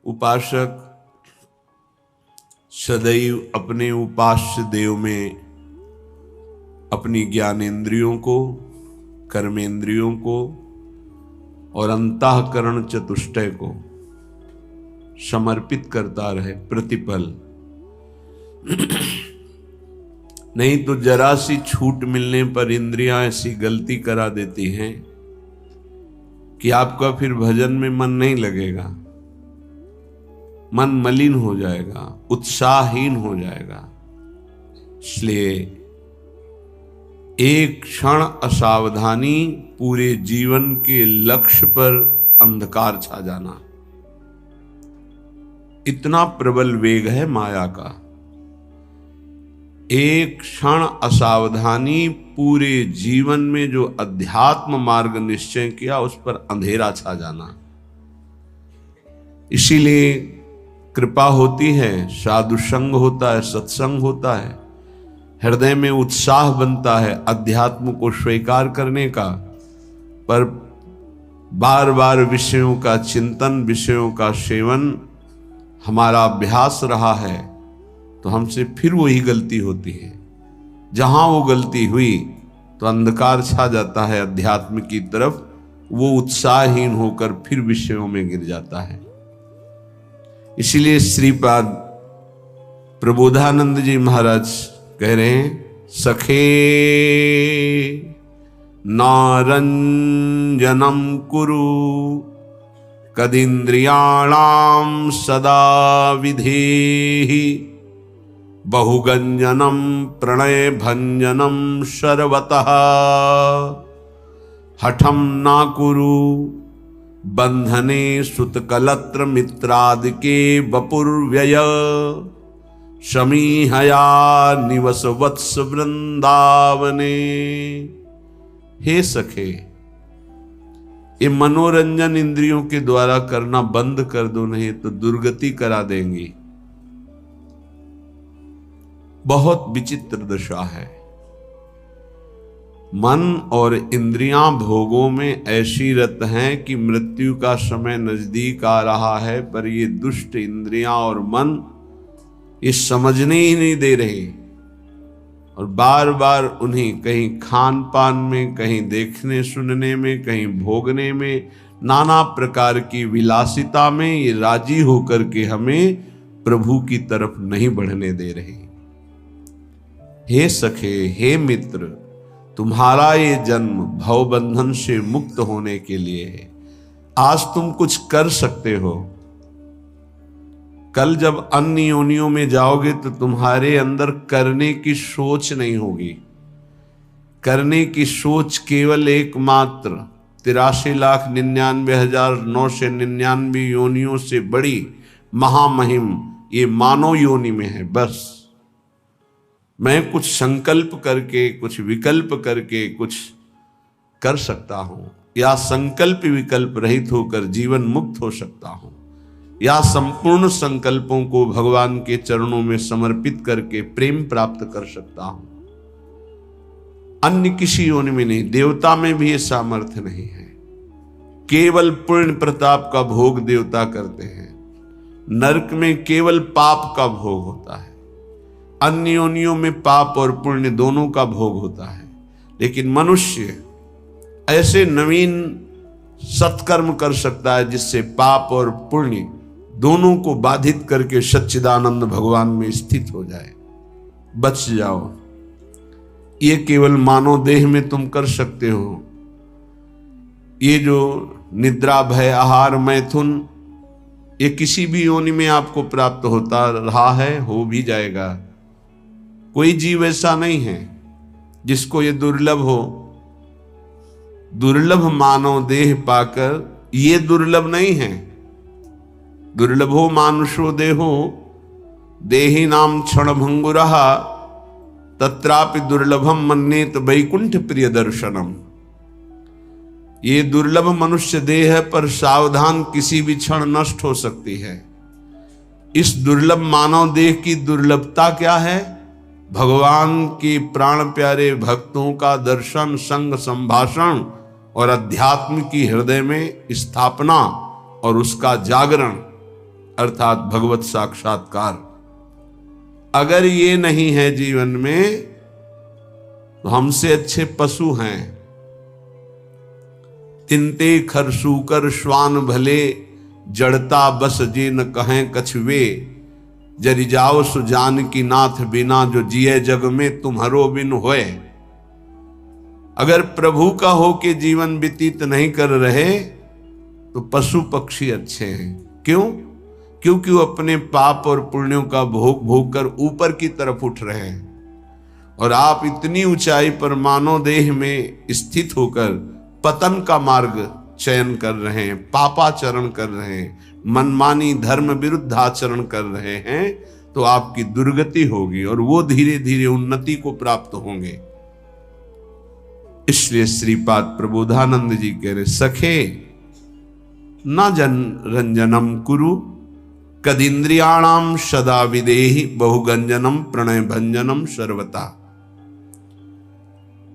उपासक सदैव अपने उपास्य देव में अपनी ज्ञानेंद्रियों को, कर्मेंद्रियों को और अंतःकरण चतुष्टय को समर्पित करता रहे प्रतिपल। नहीं तो जरा सी छूट मिलने पर इंद्रियां ऐसी गलती करा देती हैं कि आपका फिर भजन में मन नहीं लगेगा, मन मलिन हो जाएगा, उत्साहहीन हो जाएगा। इसलिए एक क्षण असावधानी पूरे जीवन के लक्ष्य पर अंधकार छा जाना, इतना प्रबल वेग है माया का। एक क्षण असावधानी पूरे जीवन में जो अध्यात्म मार्ग निश्चय किया उस पर अंधेरा छा जाना। इसीलिए कृपा होती है, साधु संग होता है, सत्संग होता है, हृदय में उत्साह बनता है अध्यात्म को स्वीकार करने का। पर बार बार विषयों का चिंतन, विषयों का सेवन हमारा अभ्यास रहा है तो हमसे फिर वही गलती होती है। जहां वो गलती हुई तो अंधकार छा जाता है अध्यात्म की तरफ, वो उत्साहहीन होकर फिर विषयों में गिर जाता है। इसीलिए श्रीपाद प्रबोधानंद जी महाराज कह रहे हैं, सखे नारंजनम कुरु कदिंद्रियाणाम सदा विधेहि बहुगंजनम प्रणय भंजनम सर्वतः हठम ना कुरु बंधने सुतकलत्र मित्रादिके वपुर्व्यय समीहया निवस वत्स वृंदावने। हे सखे, ये मनोरंजन इंद्रियों के द्वारा करना बंद कर दो, नहीं तो दुर्गति करा देंगी। बहुत विचित्र दशा है। मन और इंद्रियां भोगों में ऐसी रत हैं कि मृत्यु का समय नजदीक आ रहा है, पर ये दुष्ट इंद्रियां और मन ये समझने ही नहीं दे रहे और बार बार उन्हें कहीं खान पान में, कहीं देखने सुनने में, कहीं भोगने में, नाना प्रकार की विलासिता में ये राजी होकर के हमें प्रभु की तरफ नहीं बढ़ने दे रहे। हे सखे, हे मित्र, तुम्हारा ये जन्म भवबंधन से मुक्त होने के लिए है। आज तुम कुछ कर सकते हो, कल जब अन्य योनियों में जाओगे तो तुम्हारे अंदर करने की सोच नहीं होगी। करने की सोच केवल एकमात्र 83,99,999 योनियों से बड़ी महामहिम ये मानव योनि में है। बस मैं कुछ संकल्प करके, कुछ विकल्प करके कुछ कर सकता हूं, या संकल्प विकल्प रहित होकर जीवन मुक्त हो सकता हूं, या संपूर्ण संकल्पों को भगवान के चरणों में समर्पित करके प्रेम प्राप्त कर सकता हूं। अन्य किसी योनि में नहीं, देवता में भी ये सामर्थ्य नहीं है। केवल पुण्य प्रताप का भोग देवता करते हैं, नरक में केवल पाप का भोग होता है। अन्य योनियों में पाप और पुण्य दोनों का भोग होता है, लेकिन मनुष्य ऐसे नवीन सत्कर्म कर सकता है जिससे पाप और पुण्य दोनों को बाधित करके सच्चिदानंद भगवान में स्थित हो जाए, बच जाओ। ये केवल मानव देह में तुम कर सकते हो। ये जो निद्रा, भय, आहार, मैथुन, ये किसी भी योनि में आपको प्राप्त होता रहा है, हो भी जाएगा। कोई जीव ऐसा नहीं है जिसको ये दुर्लभ हो। दुर्लभ मानव देह पाकर, ये दुर्लभ नहीं है। दुर्लभो मानुषो देहो देहि नाम क्षण भंगुरः तत्रापि दुर्लभम मन्येत वैकुंठ प्रिय दर्शनम। ये दुर्लभ मनुष्य देह है, पर सावधान, किसी भी क्षण नष्ट हो सकती है। इस दुर्लभ मानव देह की दुर्लभता क्या है? भगवान के प्राण प्यारे भक्तों का दर्शन, संग, संभाषण और अध्यात्म की हृदय में स्थापना और उसका जागरण। अर्थात भगवत साक्षात्कार। अगर ये नहीं है जीवन में तो हमसे अच्छे पशु हैं। तिनते खरसूकर श्वान भले, जड़ता बस जे न कहें कछुए। जरि जाओ सुजान की नाथ बिना, जो जिए जग में तुम्हारो बिन होए। अगर प्रभु का हो के जीवन व्यतीत नहीं कर रहे तो पशु पक्षी अच्छे हैं। क्यों? क्योंकि वो अपने पाप और पुण्यों का भोग भोग कर ऊपर की तरफ उठ रहे हैं, और आप इतनी ऊंचाई पर मानव देह में स्थित होकर पतन का मार्ग चयन कर रहे हैं, पापाचरण कर रहे हैं, मनमानी धर्म विरुद्ध आचरण कर रहे हैं, तो आपकी दुर्गति होगी और वो धीरे धीरे उन्नति को प्राप्त होंगे। इसलिए श्रीपाद प्रबोधानंद जी कह रहे, सखे न जन रंजनम कुरु, कदिंद्रियाणाम सदा विदेहि, बहुगंजनम प्रणय भंजनम सर्वता।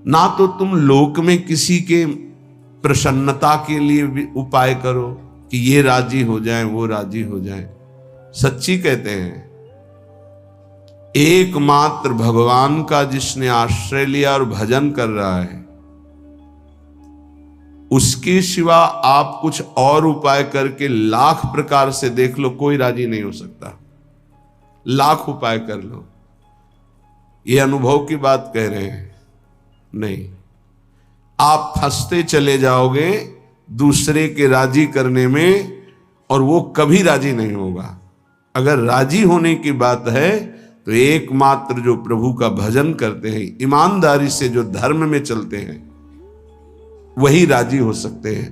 ना तो तुम लोक में किसी के प्रसन्नता के लिए उपाय करो कि ये राजी हो जाए, वो राजी हो जाए। सच्ची कहते हैं, एकमात्र भगवान का जिसने आश्रय लिया और भजन कर रहा है, उसके सिवा आप कुछ और उपाय करके लाख प्रकार से देख लो, कोई राजी नहीं हो सकता। लाख उपाय कर लो। ये अनुभव की बात कह रहे हैं, नहीं। आप फंसते चले जाओगे दूसरे के राजी करने में, और वो कभी राजी नहीं होगा। अगर राजी होने की बात है तो एकमात्र जो प्रभु का भजन करते हैं, ईमानदारी से जो धर्म में चलते हैं, वही राजी हो सकते हैं।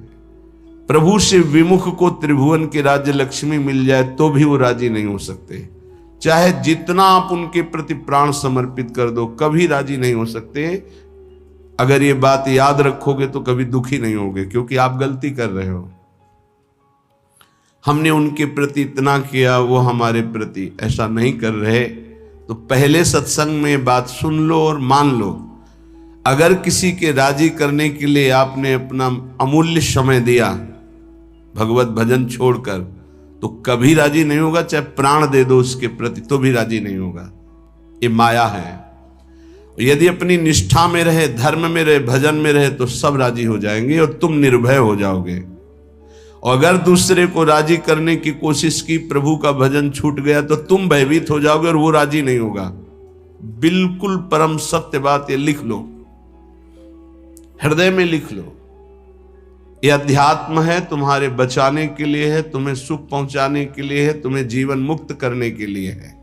प्रभु से विमुख को त्रिभुवन की राज्य लक्ष्मी मिल जाए तो भी वो राजी नहीं हो सकते। चाहे जितना आप उनके प्रति प्राण समर्पित कर दो, कभी राजी नहीं हो सकते। अगर ये बात याद रखोगे तो कभी दुखी नहीं होगे, क्योंकि आप गलती कर रहे हो। हमने उनके प्रति इतना किया, वो हमारे प्रति ऐसा नहीं कर रहे, तो पहले सत्संग में बात सुन लो और मान लो। अगर किसी के राजी करने के लिए आपने अपना अमूल्य समय दिया भगवत भजन छोड़कर, तो कभी राजी नहीं होगा। चाहे प्राण दे दो उसके प्रति तो भी राजी नहीं होगा। ये माया है। यदि अपनी निष्ठा में रहे, धर्म में रहे, भजन में रहे, तो सब राजी हो जाएंगे और तुम निर्भय हो जाओगे। और अगर दूसरे को राजी करने की कोशिश की, प्रभु का भजन छूट गया, तो तुम भयभीत हो जाओगे और वो राजी नहीं होगा। बिल्कुल परम सत्य बात, ये लिख लो, हृदय में लिख लो। ये अध्यात्म है, तुम्हारे बचाने के लिए है, तुम्हें सुख पहुंचाने के लिए है, तुम्हें जीवन मुक्त करने के लिए है।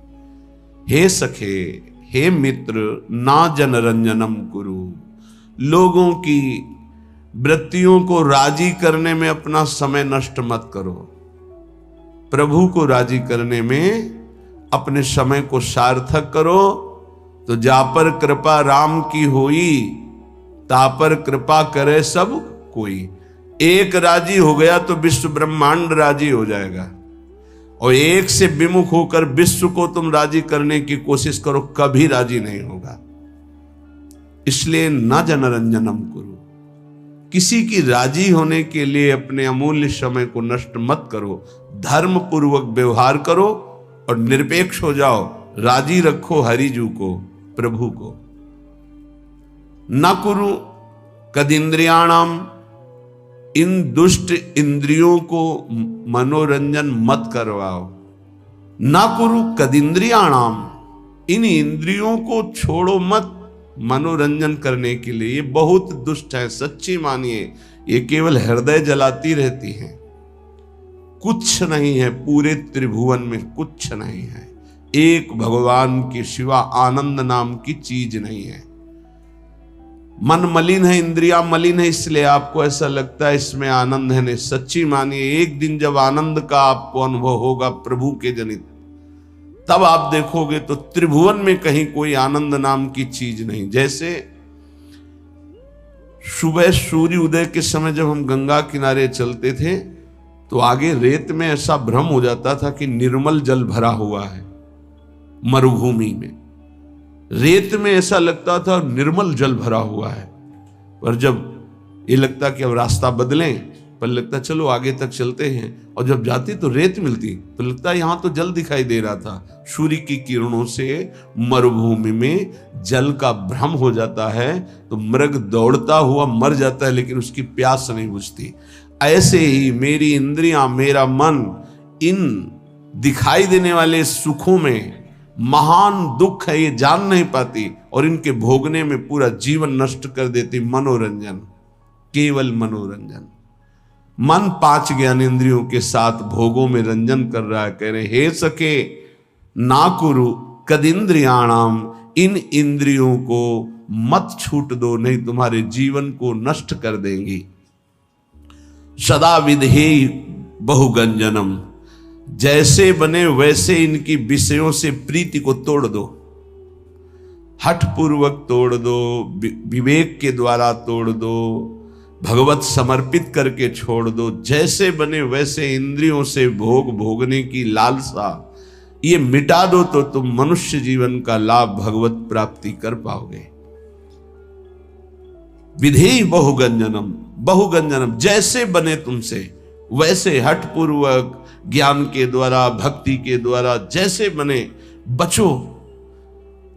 हे सखे, हे मित्र, ना जन रंजनम कुरु। लोगों की वृत्तियों को राजी करने में अपना समय नष्ट मत करो। प्रभु को राजी करने में अपने समय को सार्थक करो। तो जा पर कृपा राम की होई, तापर कृपा करे सब कोई। एक राजी हो गया तो विश्व ब्रह्मांड राजी हो जाएगा, और एक से विमुख होकर विश्व को तुम राजी करने की कोशिश करो, कभी राजी नहीं होगा। इसलिए न जनरंजनम कुरु। किसी की राजी होने के लिए अपने अमूल्य समय को नष्ट मत करो। धर्म पूर्वक व्यवहार करो और निरपेक्ष हो जाओ। राजी रखो हरिजू को, प्रभु को। न कुरु कदिंद्रियाणाम। इन दुष्ट इंद्रियों को मनोरंजन मत करवाओ। न कुरु कदिंद्रियाणाम। इन इंद्रियों को छोड़ो मत मनोरंजन करने के लिए। ये बहुत दुष्ट है, सच्ची मानिए। ये केवल हृदय जलाती रहती हैं, कुछ नहीं है। पूरे त्रिभुवन में कुछ नहीं है। एक भगवान के सिवा आनंद नाम की चीज नहीं है। मन मलिन है, इंद्रियां मलिन है, इसलिए आपको ऐसा लगता है इसमें आनंद है। नहीं, सच्ची मानिए, एक दिन जब आनंद का आपको अनुभव होगा प्रभु के जनित, तब आप देखोगे तो त्रिभुवन में कहीं कोई आनंद नाम की चीज नहीं। जैसे सुबह सूर्य उदय के समय जब हम गंगा किनारे चलते थे, तो आगे रेत में ऐसा भ्रम हो जाता था कि निर्मल जल भरा हुआ है। मरुभूमि में रेत में ऐसा लगता था निर्मल जल भरा हुआ है, पर जब ये लगता कि अब रास्ता बदलें, पर लगता चलो आगे तक चलते हैं, और जब जाती तो रेत मिलती तो लगता यहाँ तो जल दिखाई दे रहा था। सूर्य की किरणों से मरुभूमि में जल का भ्रम हो जाता है तो मृग दौड़ता हुआ मर जाता है, लेकिन उसकी प्यास नहीं बुझती। ऐसे ही मेरी इंद्रियां, मेरा मन इन दिखाई देने वाले सुखों में महान दुख है, ये जान नहीं पाती और इनके भोगने में पूरा जीवन नष्ट कर देती। मनोरंजन, केवल मनोरंजन। मन 5 ज्ञानेंद्रियों के साथ भोगों में रंजन कर रहा है। कह रहे हे सके ना कुरु कदिंद्रियाणाम, इन इंद्रियों को मत छूट दो, नहीं तुम्हारे जीवन को नष्ट कर देंगी। सदा विधेय बहुगंजनम, जैसे बने वैसे इनकी विषयों से प्रीति को तोड़ दो, हठ पूर्वक तोड़ दो, विवेक के द्वारा तोड़ दो, भगवत समर्पित करके छोड़ दो। जैसे बने वैसे इंद्रियों से भोग भोगने की लालसा ये मिटा दो तो तुम मनुष्य जीवन का लाभ भगवत प्राप्ति कर पाओगे। विधेय बहुगंजनम, बहुगंजनम जैसे बने तुमसे वैसे हठ पूर्वक ज्ञान के द्वारा, भक्ति के द्वारा जैसे बने बचो,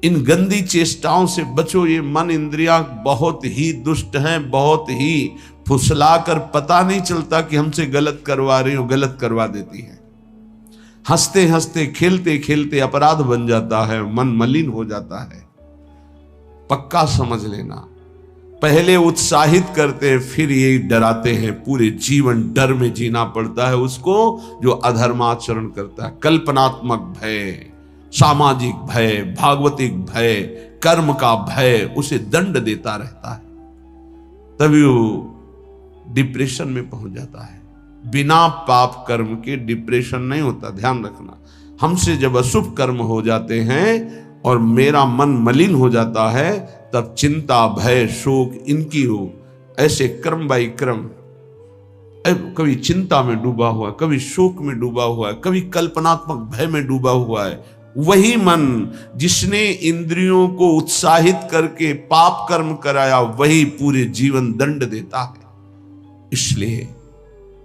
इन गंदी चेष्टाओं से बचो। ये मन इंद्रियां बहुत ही दुष्ट हैं, बहुत ही फुसलाकर पता नहीं चलता कि हमसे गलत करवा रही हो, गलत करवा देती है। हंसते हंसते खेलते खेलते अपराध बन जाता है, मन मलिन हो जाता है। पक्का समझ लेना, पहले उत्साहित करते हैं फिर ये डराते हैं। पूरे जीवन डर में जीना पड़ता है उसको जो अधर्माचरण करता है। कल्पनात्मक भय, सामाजिक भय, भागवतिक भय, कर्म का भय उसे दंड देता रहता है, तभी वो डिप्रेशन में पहुंच जाता है। बिना पाप कर्म के डिप्रेशन नहीं होता, ध्यान रखना। हमसे जब अशुभ कर्म हो जाते हैं और मेरा मन मलिन हो जाता है, तब चिंता, भय, शोक इनकी हो ऐसे क्रम बाई क्रम, कभी चिंता में डूबा हुआ, कभी शोक में डूबा हुआ है, कभी कल्पनात्मक भय में डूबा हुआ है। वही मन जिसने इंद्रियों को उत्साहित करके पाप कर्म कराया, वही पूरे जीवन दंड देता है। इसलिए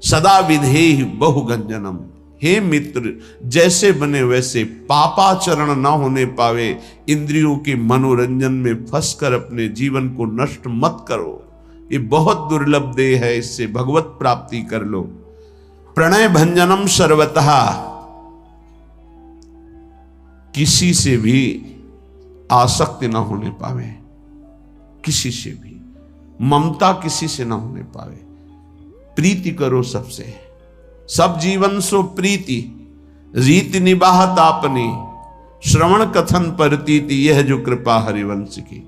सदा विधेय बहुगंजनम, हे मित्र जैसे बने वैसे पापाचरण ना होने पावे। इंद्रियों के मनोरंजन में फंसकर अपने जीवन को नष्ट मत करो, ये बहुत दुर्लभ देह है, इससे भगवत प्राप्ति कर लो। प्रणय भंजनम सर्वतः, किसी से भी आसक्ति ना होने पावे, किसी से भी ममता किसी से ना होने पावे। प्रीति करो सबसे, सब जीवन सो प्रीति, रीति निबाहत आपने, श्रवण कथन परतीति, यह जो कृपा हरिवंश की।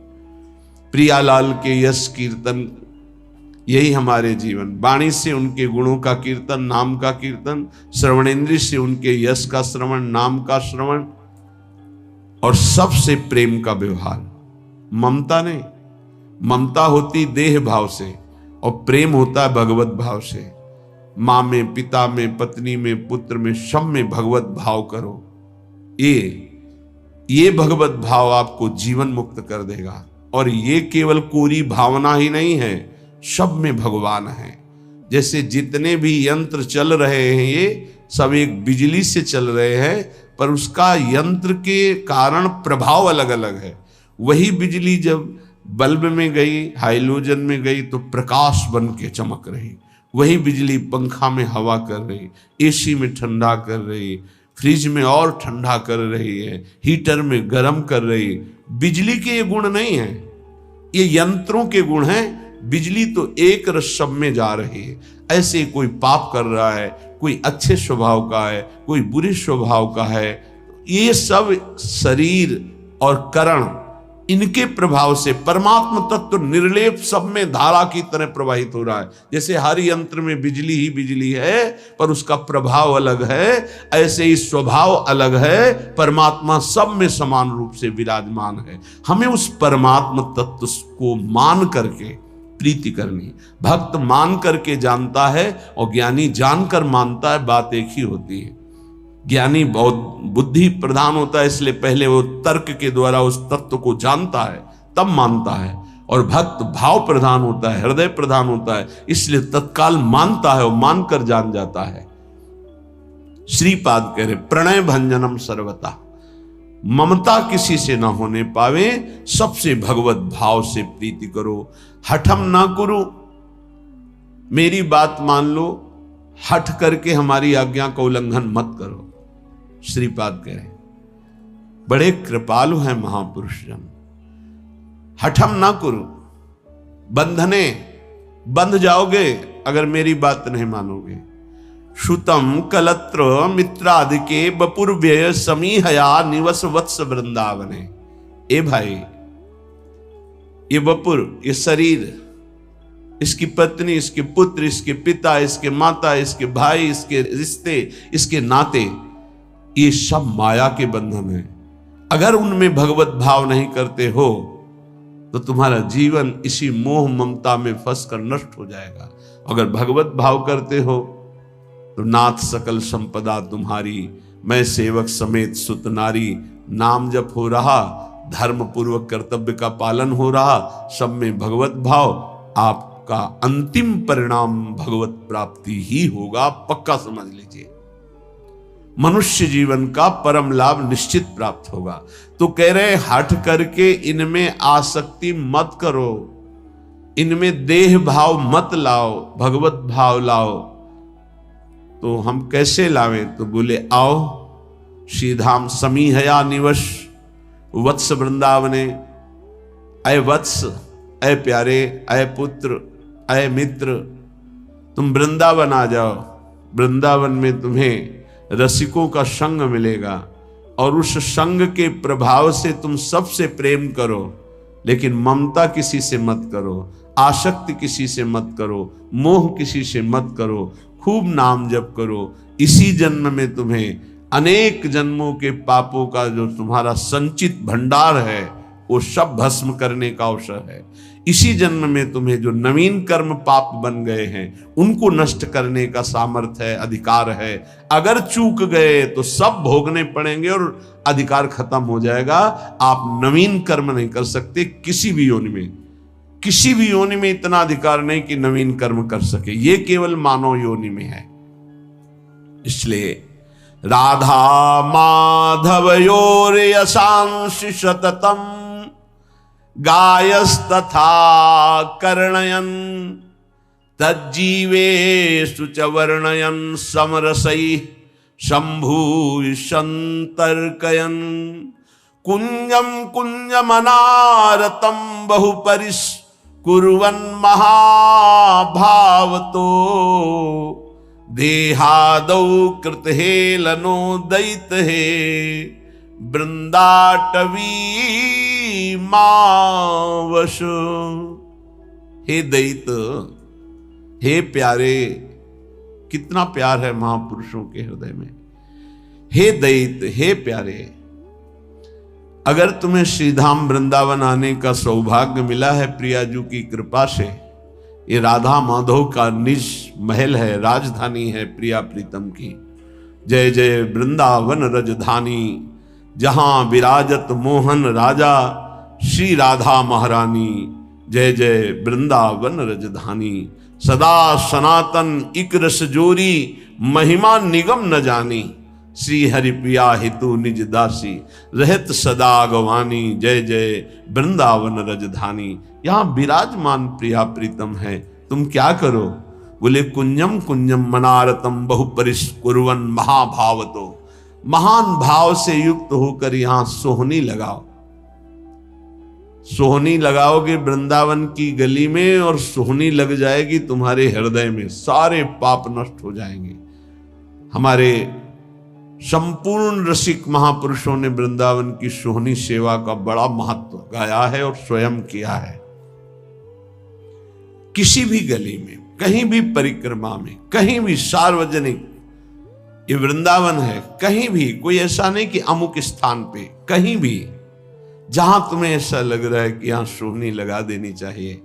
प्रियालाल के यश कीर्तन यही हमारे जीवन, वाणी से उनके गुणों का कीर्तन, नाम का कीर्तन, श्रवणेन्द्रिय से उनके यश का श्रवण, नाम का श्रवण, और सबसे प्रेम का व्यवहार। ममता नहीं, ममता होती देह भाव से और प्रेम होता है भगवत भाव से। माँ में, पिता में, पत्नी में, पुत्र में, सब में भगवत भाव करो। ये भगवत भाव आपको जीवन मुक्त कर देगा। और ये केवल कोरी भावना ही नहीं है, सब में भगवान है। जैसे जितने भी यंत्र चल रहे हैं ये सब एक बिजली से चल रहे हैं, पर उसका यंत्र के कारण प्रभाव अलग अलग है। वही बिजली जब बल्ब में गई, हाइलोजन में गई तो प्रकाश बन के चमक रही। वही बिजली पंखा में हवा कर रही, एसी में ठंडा कर रही, फ्रिज में और ठंडा कर रही है, हीटर में गर्म कर रही। बिजली के ये गुण नहीं है, ये यंत्रों के गुण हैं। बिजली तो एक रस सब में जा रही है। ऐसे कोई पाप कर रहा है, कोई अच्छे स्वभाव का है, कोई बुरे स्वभाव का है, ये सब शरीर और करण, इनके प्रभाव से परमात्म तत्व निर्लेप सब में धारा की तरह प्रवाहित हो रहा है। जैसे हर यंत्र में बिजली ही बिजली है, पर उसका प्रभाव अलग है, ऐसे ही स्वभाव अलग है। परमात्मा सब में समान रूप से विराजमान है। हमें उस परमात्म तत्व को मान करके प्रीति करनी। भक्त मान करके जानता है और ज्ञानी जानकर मानता है, बात एक ही होती है। ज्ञानी बहुत बुद्धि प्रधान होता है, इसलिए पहले वो तर्क के द्वारा उस तत्व को जानता है, तब मानता है। और भक्त भाव प्रधान होता है, हृदय प्रधान होता है, इसलिए तत्काल मानता है और मानकर जान जाता है। श्रीपाद कह रहे प्रणय भंजनम सर्वथा, ममता किसी से ना होने पावे, सबसे भगवत भाव से प्रीति करो। हठम ना करो, मेरी बात मान लो, हठ करके हमारी आज्ञा का उल्लंघन मत करो। श्रीपाद कह रहे बड़े कृपालु हैं महापुरुष जन। हठम ना करो, बंधने बंध जाओगे अगर मेरी बात नहीं मानोगे। श्रुतम कलत्र मित्रादि के बपुर्व्यय समीहया निवस वत्स वृंदावने। ए भाई, ये बपुर, ये शरीर, इसकी पत्नी, इसके पुत्र, इसके पिता, इसके माता, इसके भाई, इसके रिश्ते, इसके नाते, ये सब माया के बंधन हैं। अगर उनमें भगवत भाव नहीं करते हो तो तुम्हारा जीवन इसी मोह ममता में फंसकर नष्ट हो जाएगा। अगर भगवत भाव करते हो तो नाथ सकल संपदा तुम्हारी, मैं सेवक समेत सुत नारी। नाम जप हो रहा, धर्म पूर्वक कर्तव्य का पालन हो रहा, सब में भगवत भाव, आपका अंतिम परिणाम भगवत प्राप्ति ही होगा, पक्का समझ लीजिए। मनुष्य जीवन का परम लाभ निश्चित प्राप्त होगा। तो कह रहे हट करके इनमें आसक्ति मत करो, इनमें देह भाव मत लाओ, भगवत भाव लाओ। तो हम कैसे लावें? तो बोले आओ श्रीधाम समीहया निवश वत्स वृंदावने। अय वत्स, अय प्यारे, अय पुत्र, अय मित्र, तुम वृंदावन आ जाओ। वृंदावन में तुम्हें रसिकों का संग मिलेगा और उस संग के प्रभाव से तुम सबसे प्रेम करो, लेकिन ममता किसी से मत करो, आसक्ति किसी से मत करो, मोह किसी से मत करो, खूब नाम जप करो। इसी जन्म में तुम्हें अनेक जन्मों के पापों का जो तुम्हारा संचित भंडार है वो सब भस्म करने का अवसर है। इसी जन्म में तुम्हें जो नवीन कर्म पाप बन गए हैं उनको नष्ट करने का सामर्थ्य है, अधिकार है। अगर चूक गए तो सब भोगने पड़ेंगे और अधिकार खत्म हो जाएगा। आप नवीन कर्म नहीं कर सकते किसी भी योनि में, किसी भी योनि में इतना अधिकार नहीं कि नवीन कर्म कर सके, ये केवल मानव योनि में है। इसलिए राधा माधवयोर यशांश सततम गायस्तथा कर्णयन तज्जीवेषु च वर्णयन समरसैः शंभूय संतर्कयन कुंजम कुंजमनारतम बहुपरिस कुर्वन् महाभावतो देहादौ कृतहेलनो दैतहे वृंदाटवी मावश। हे दैत, हे प्यारे, कितना प्यार है महापुरुषों के हृदय में। हे दैत, हे प्यारे, अगर तुम्हें श्रीधाम वृंदावन आने का सौभाग्य मिला है प्रियाजू की कृपा से, ये राधा माधव का निज महल है, राजधानी है प्रिया प्रीतम की। जय जय वृंदावन रजधानी, जहां विराजत मोहन राजा श्री राधा महारानी। जय जय वृंदावन रजधानी, सदा सनातन इक रस जोरी, महिमा निगम न जानी। श्री हरि प्रिया हेतु निज दासी, रहत सदा गवानी। जय जय वृंदावन रजधानी, यहाँ विराजमान प्रिया प्रीतम है। तुम क्या करो? बोले कुंजम कुंजम मनारतम बहुपरिस कुर्वन् महाभावतो। महान भाव से युक्त होकर यहां सोहनी लगाओ। सोहनी लगाओगे वृंदावन की गली में और सोहनी लग जाएगी तुम्हारे हृदय में, सारे पाप नष्ट हो जाएंगे। हमारे संपूर्ण रसिक महापुरुषों ने वृंदावन की सोहनी सेवा का बड़ा महत्व गाया है और स्वयं किया है। किसी भी गली में, कहीं भी परिक्रमा में, कहीं भी सार्वजनिक, ये वृंदावन है, कहीं भी कोई ऐसा नहीं कि अमुक स्थान पे, कहीं भी जहां तुम्हें ऐसा लग रहा है कि यहां सोहनी लगा देनी चाहिए,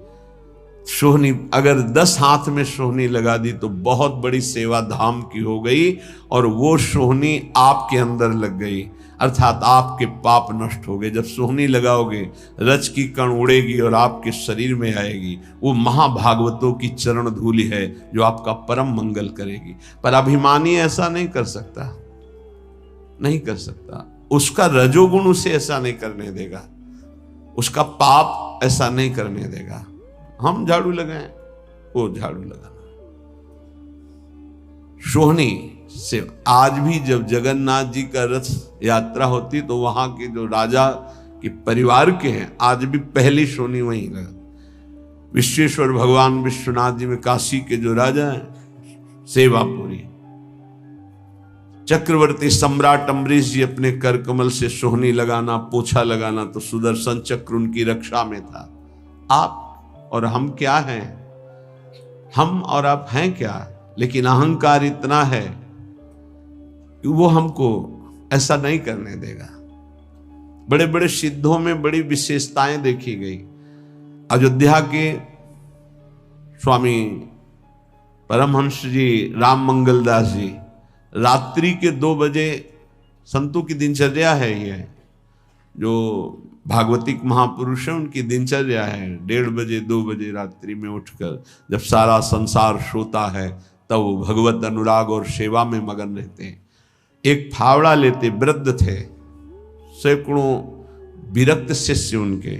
सोहनी अगर 10 हाथ में सोहनी लगा दी तो बहुत बड़ी सेवा धाम की हो गई, और वो सोहनी आपके अंदर लग गई, अर्थात आपके पाप नष्ट हो गए। जब सोहनी लगाओगे रज की कण उड़ेगी और आपके शरीर में आएगी। वो महाभागवतों की चरण धूलि है जो आपका परम मंगल करेगी। पर अभिमानी ऐसा नहीं कर सकता, नहीं कर सकता। उसका रजोगुण उसे ऐसा नहीं करने देगा, उसका पाप ऐसा नहीं करने देगा। हम झाड़ू लगाएं, वो झाड़ू लगाना। सोहनी से आज भी जब जगन्नाथ जी का रथ यात्रा होती तो वहां के जो राजा के परिवार के हैं, आज भी पहली सोहनी वहीं लगा। विश्वेश्वर भगवान विश्वनाथ जी में काशी के जो राजा हैं, सेवापुरी चक्रवर्ती सम्राट अम्बरीश जी अपने कर कमल से सोहनी लगाना, पोछा लगाना, तो सुदर्शन चक्र उनकी रक्षा में था। आप और हम क्या हैं? हम और आप हैं क्या? लेकिन अहंकार इतना है कि वो हमको ऐसा नहीं करने देगा। बड़े बड़े सिद्धों में बड़ी विशेषताएं देखी गई। अयोध्या के स्वामी परमहंस जी राम मंगल दास जी रात्रि के 2 बजे, संतों की दिनचर्या है ये, जो भागवतिक महापुरुष है उनकी दिनचर्या है, 1:30 बजे 2 बजे रात्रि में उठकर जब सारा संसार सोता है तब वो भगवत अनुराग और सेवा में मगन रहते हैं। एक फावड़ा लेते, वृद्ध थे, सैकड़ों विरक्त शिष्य उनके।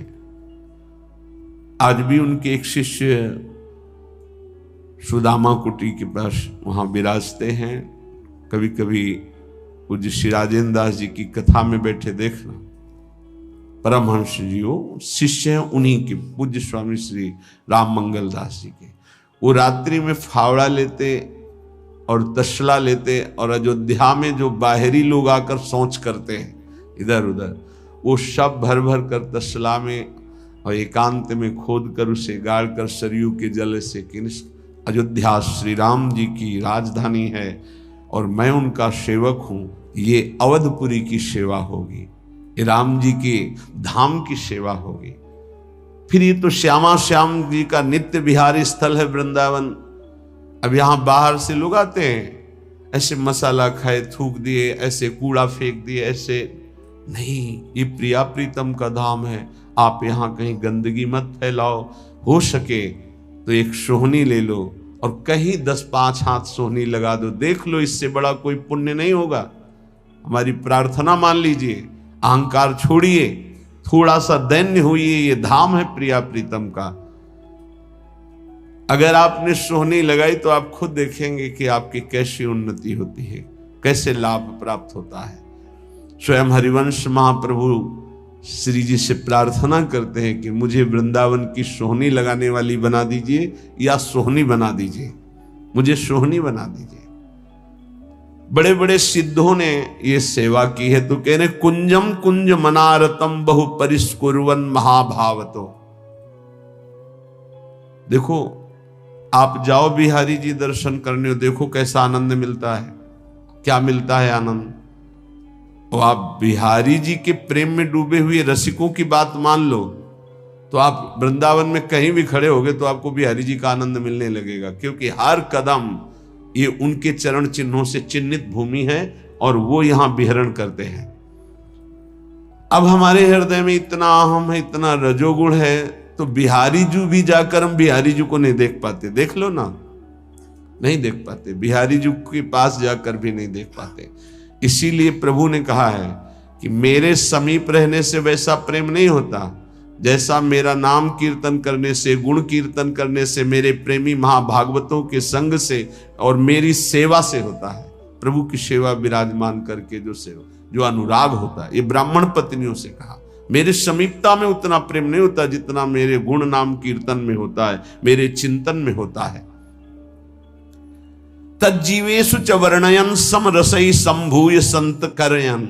आज भी उनके एक शिष्य सुदामा कुटी के पास वहां विराजते हैं। कभी कभी पूज्य श्री राजेंद्र दास जी की कथा में बैठे देखना, परमहंस जी वो शिष्य हैं उन्हीं के, पूज्य स्वामी श्री राम मंगल दास जी के। वो रात्रि में फावड़ा लेते और तसला लेते, और अयोध्या में जो बाहरी लोग आकर सोच करते हैं इधर उधर, वो सब भर भर कर तसला में और एकांत में खोद कर उसे गाड़ कर सरयू के जल से अयोध्या श्री राम जी की राजधानी है और मैं उनका सेवक हूं, ये अवधपुरी की सेवा होगी, ये राम जी के धाम की सेवा होगी। फिर ये तो श्यामा श्याम जी का नित्य विहारी स्थल है वृंदावन। अब यहां बाहर से लोग आते हैं, ऐसे मसाला खाए, थूक दिए, ऐसे कूड़ा फेंक दिए, ऐसे नहीं, ये प्रिया प्रीतम का धाम है। आप यहां कहीं गंदगी मत फैलाओ, हो सके तो एक सोहनी ले लो और कहीं 10-5 हाथ सोहनी लगा दो, देख लो, इससे बड़ा कोई पुण्य नहीं होगा। हमारी प्रार्थना मान लीजिए, अहंकार छोड़िए, थोड़ा सा दैन्य होइए, ये धाम है प्रिया प्रीतम का। अगर आपने सोहनी लगाई तो आप खुद देखेंगे कि आपकी कैसी उन्नति होती है, कैसे लाभ प्राप्त होता है। स्वयं हरिवंश महाप्रभु श्री जी से प्रार्थना करते हैं कि मुझे वृंदावन की सोहनी लगाने वाली बना दीजिए या सोहनी बना दीजिए, मुझे सोहनी बना दीजिए। बड़े बड़े सिद्धों ने ये सेवा की है, तो कह रहे कुंजम कुंज मनारतम बहु परिस्कुर्वन महाभावतो। देखो, आप जाओ बिहारी जी दर्शन करने, देखो कैसा आनंद मिलता है। क्या मिलता है आनंद? और आप बिहारी जी के प्रेम में डूबे हुए रसिकों की बात मान लो तो आप वृंदावन में कहीं भी खड़े होगे तो आपको बिहारी जी का आनंद मिलने लगेगा, क्योंकि हर कदम ये उनके चरण चिन्हों से चिन्हित भूमि है और वो यहां विहरण करते हैं। अब हमारे हृदय में इतना अहम है, इतना रजोगुण है, तो बिहारी जी भी जाकर हम बिहारी जी को नहीं देख पाते। देख लो ना, नहीं देख पाते, बिहारी जी के पास जाकर भी नहीं देख पाते। इसीलिए प्रभु ने कहा है कि मेरे समीप रहने से वैसा प्रेम नहीं होता जैसा मेरा नाम कीर्तन करने से, गुण कीर्तन करने से, मेरे प्रेमी महाभागवतों के संग से और मेरी सेवा से होता है। प्रभु की सेवा विराजमान करके जो सेवा, जो अनुराग होता है, ये ब्राह्मण पत्नियों से कहा। मेरे समीपता में उतना प्रेम नहीं होता जितना मेरे गुण नाम कीर्तन में होता है, मेरे चिंतन में होता है। तज्जीवेशु च वर्णयन समरसई संभूय संत करयन।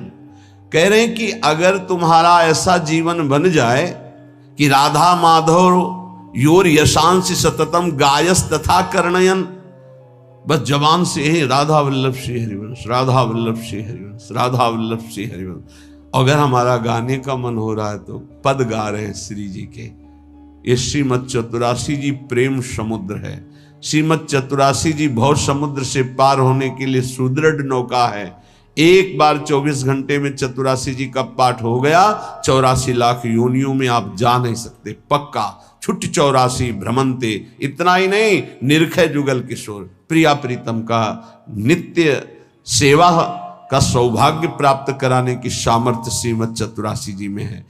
कह रहे हैं कि अगर तुम्हारा ऐसा जीवन बन जाए कि राधा माधव योर यशांश सततम गायस तथा कर्णयन, बस जवान से ही राधा वल्लभ श्री हरिवंश, राधा वल्लभ श्री हरिवंश, राधा वल्लभ श्री हरिवंश। अगर हमारा गाने का मन हो रहा है तो पद गा रहे हैं श्री जी के, ये श्रीमद चतुरासी जी प्रेम समुद्र है। श्रीमद चतुरासी जी भव समुद्र से पार होने के लिए सुदृढ़ नौका है। एक बार 24 घंटे में चतुरासी जी का पाठ हो गया, 84 लाख योनियों में आप जा नहीं सकते, पक्का। छुट्टी 84 भ्रमंते, इतना ही नहीं, निरखय जुगल किशोर, प्रिया प्रीतम का नित्य सेवा का सौभाग्य प्राप्त कराने की सामर्थ्य श्रीमद चतुरासी जी में है।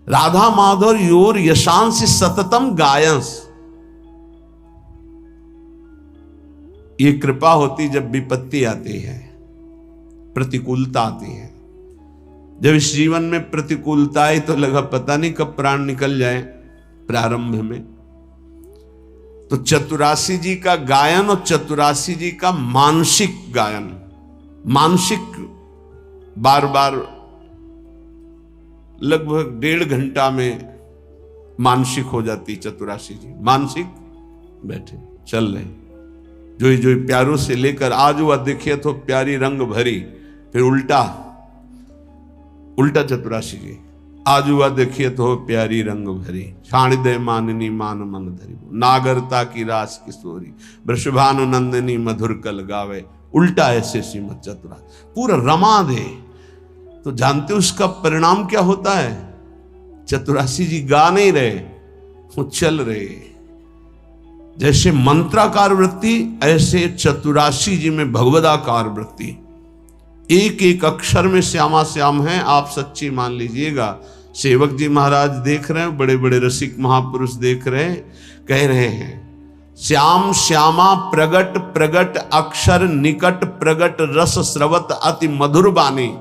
राधा माधव योर यशांश सततम गायंस, ये कृपा होती जब विपत्ति आती है, प्रतिकूलता आती है। जब इस जीवन में प्रतिकूलता आई तो लगा पता नहीं कब प्राण निकल जाए। प्रारंभ में तो चतुरासी जी का गायन और चतुरासी जी का मानसिक गायन, मानसिक बार बार लगभग 1.5 घंटा में मानसिक हो जाती चतुरासी जी। मानसिक बैठे चल रहे, जो जो प्यारों से लेकर आज हुआ देखिए तो प्यारी रंग भरी, फिर उल्टा उल्टा चतुरासी जी, आज हुआ देखिए तो प्यारी रंग भरी, छाण दे माननी मान मन धरी, नागरता की रास किशोरी, वृषभानु नंदिनी मधुर कल गावे, उल्टा ऐसे श्रीमद चतुरासी पूरा रमा दे। तो जानते उसका परिणाम क्या होता है? चतुरासी जी गा नहीं रहे, वो चल रहे। जैसे मंत्राकार वृत्ति, ऐसे चतुरासी जी में भगवदाकार वृत्ति, एक एक अक्षर में श्यामा श्याम है। आप सच्ची मान लीजिएगा। सेवक जी महाराज देख रहे हैं, बड़े बड़े रसिक महापुरुष देख रहे हैं, कह रहे हैं श्याम श्यामा प्रगट प्रगट अक्षर निकट प्रगट रस स्रवत अति मधुर बानी,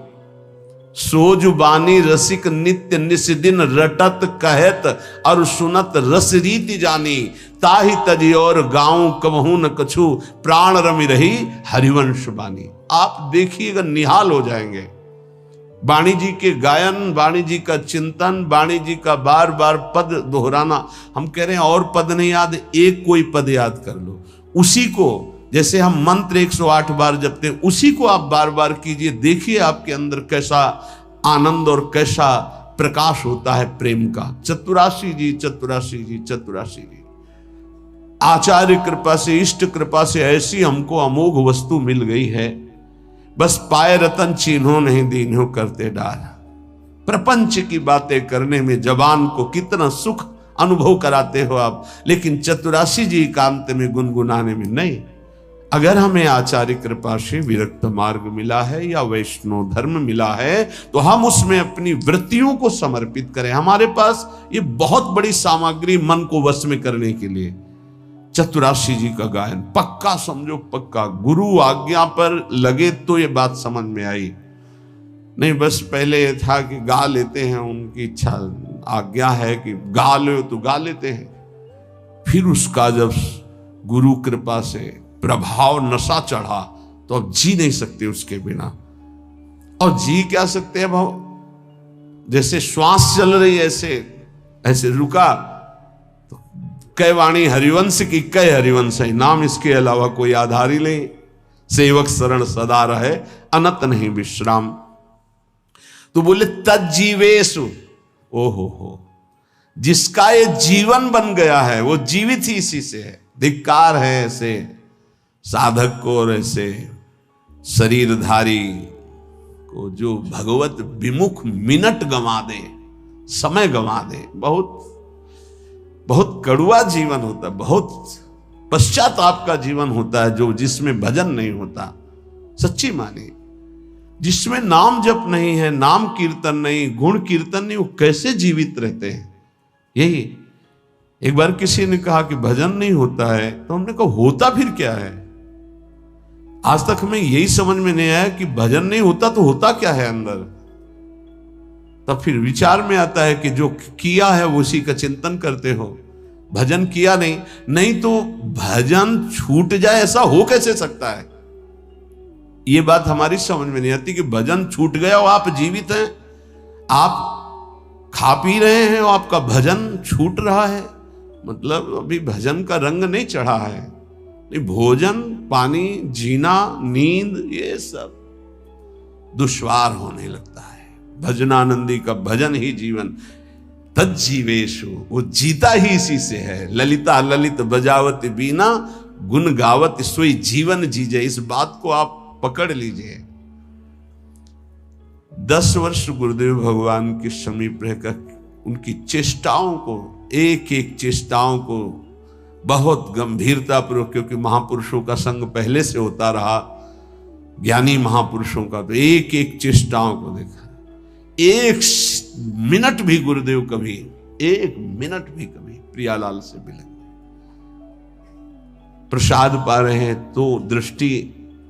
सोज बानी रसिक नित्य निस्दिन रटत कहत और सुनत रस रीति जानी, ताहि तजी और गाँव कबहू न कछु प्राण रमि रही हरिवंश बानी। आप देखिएगा निहाल हो जाएंगे। वाणी जी के गायन, वाणी जी का चिंतन, वाणी जी का बार बार पद दोहराना। हम कह रहे हैं और पद नहीं याद, एक कोई पद याद कर लो, उसी को जैसे हम मंत्र 108 बार जपते हैं, उसी को आप बार बार कीजिए। देखिए आपके अंदर कैसा आनंद और कैसा प्रकाश होता है प्रेम का। चतुरासी जी चतुरासी जी चतुरासी जी, आचार्य कृपा से, इष्ट कृपा से ऐसी हमको अमोघ वस्तु मिल गई है, बस पाए रतन चिन्हो नहीं दीन्हो करते डार। प्रपंच की बातें करने में जबान को कितना सुख अनुभव कराते हो आप, लेकिन चतुरासी जी एकांत में गुनगुनाने में नहीं। अगर हमें आचार्य कृपा से विरक्त मार्ग मिला है या वैष्णव धर्म मिला है, तो हम उसमें अपनी वृत्तियों को समर्पित करें। हमारे पास ये बहुत बड़ी सामग्री मन को वश में करने के लिए। चतुरासी जी का गायन पक्का समझो, पक्का। गुरु आज्ञा पर लगे तो ये बात समझ में आई, नहीं बस पहले ये था कि गा लेते हैं, उनकी इच्छा आज्ञा है कि गा लो तो गा लेते हैं। फिर उसका जब गुरु कृपा से प्रभाव नशा चढ़ा तो अब जी नहीं सकते उसके बिना। और जी क्या सकते हैं भाव, जैसे श्वास चल रही ऐसे ऐसे रुका तो कै वाणी हरिवंश की कै हरिवंश है, नाम इसके अलावा कोई आधार ही नहीं। सेवक शरण सदा रहे अनत नहीं विश्राम। तो बोले तज्जीवेशु, ओहो हो, जिसका ये जीवन बन गया है वो जीवित ही इसी से है। धिक्कार है ऐसे साधक को और ऐसे शरीरधारी को जो भगवत विमुख मिनट गंवा दे, समय गंवा दे। बहुत बहुत कड़ुआ जीवन होता है, बहुत पश्चाताप का जीवन होता है जो जिसमें भजन नहीं होता। सच्ची माने, जिसमें नाम जप नहीं है, नाम कीर्तन नहीं, गुण कीर्तन नहीं, वो कैसे जीवित रहते हैं। यही एक बार किसी ने कहा कि भजन नहीं होता है, तो हमने कहा होता फिर क्या है। आज तक हमें यही समझ में नहीं आया कि भजन नहीं होता तो होता क्या है अंदर। तब फिर विचार में आता है कि जो किया है वो उसी का चिंतन करते हो। भजन किया नहीं, नहीं तो भजन छूट जाए ऐसा हो कैसे सकता है। ये बात हमारी समझ में नहीं आती कि भजन छूट गया और आप जीवित हैं, आप खा पी रहे हैं और आपका भजन छूट रहा है, मतलब अभी भजन का रंग नहीं चढ़ा है। भोजन पानी जीना नींद ये सब दुश्वार होने लगता है। भजनानंदी का भजन ही जीवन। तज्जीवेशु, वो जीता ही इसी से है। ललिता ललित बजावत बीना, गुण गावत सोई जीवन जीजे। इस बात को आप पकड़ लीजिए। 10 वर्ष गुरुदेव भगवान के समीप रहकर उनकी चेष्टाओं को, एक एक चेष्टाओं को बहुत गंभीरता पूर्वक, क्योंकि महापुरुषों का संग पहले से होता रहा, ज्ञानी महापुरुषों का, तो एक एक चेष्टाओं को देखा। एक मिनट भी गुरुदेव कभी, एक मिनट भी कभी प्रियालाल से मिले। प्रसाद पा रहे हैं तो दृष्टि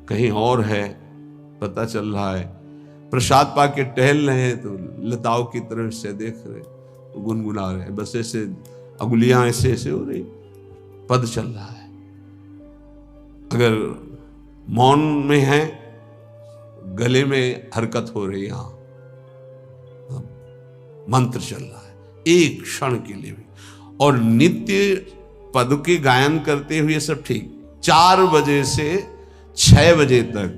कहीं और है, पता चल रहा है। प्रसाद पा के टहल रहे हैं तो लताओं की तरफ से देख रहे, गुनगुना रहे, बस ऐसे अंगुलियां ऐसे ऐसे हो रही, पद चल रहा है। अगर मौन में है, गले में हरकत हो रही, यहां मंत्र चल रहा है एक क्षण के लिए भी। और नित्य पद के गायन करते हुए सब ठीक। 4 बजे से 6 बजे तक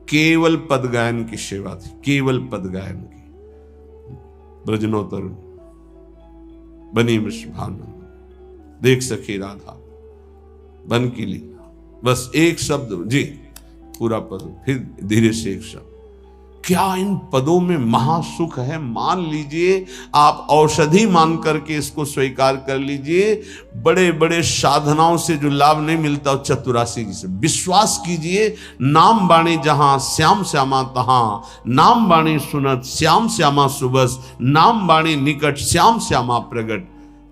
केवल पद गायन की सेवा थी, केवल पद गायन की। ब्रजनोत्तर बनी विश्वानंद, देख सखी राधा बन की ली, बस एक शब्द जी, पूरा पद, फिर धीरे से एक शब्द। क्या इन पदों में महासुख है। मान लीजिए, आप औषधि मान करके इसको स्वीकार कर लीजिए। बड़े बड़े साधनाओं से जो लाभ नहीं मिलता, चतुरासी जी से विश्वास कीजिए। नाम बाणी जहां श्याम श्यामा तहां, नाम बाणी सुनत श्याम श्यामा सुबस, नाम बाणी निकट श्याम श्यामा प्रगट,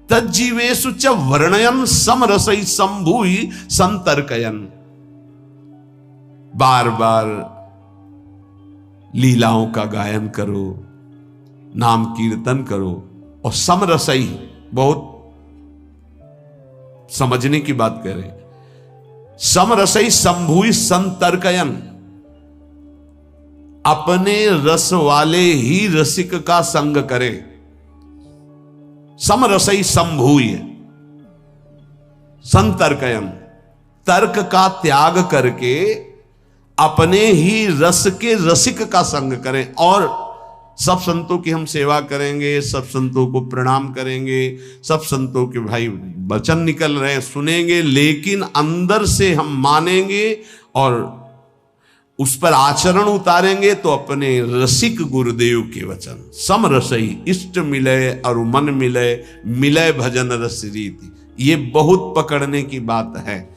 तज्जीवेशु च वर्णयन समरसई संभूई संतर्कयन। बार बार लीलाओं का गायन करो, नाम कीर्तन करो, और समरसई, बहुत समझने की बात कह रहे, समरसई संभूई संतर्कयन। अपने रस वाले ही रसिक का संग करे। समरसई संभूय संतर्कयन, तर्क का त्याग करके अपने ही रस के रसिक का संग करें। और सब संतों की हम सेवा करेंगे, सब संतों को प्रणाम करेंगे, सब संतों के भाई वचन निकल रहे हैं सुनेंगे, लेकिन अंदर से हम मानेंगे और उस पर आचरण उतारेंगे तो अपने रसिक गुरुदेव के वचन। सम रसई इष्ट मिले और मन मिले, मिले भजन रस रीति। ये बहुत पकड़ने की बात है।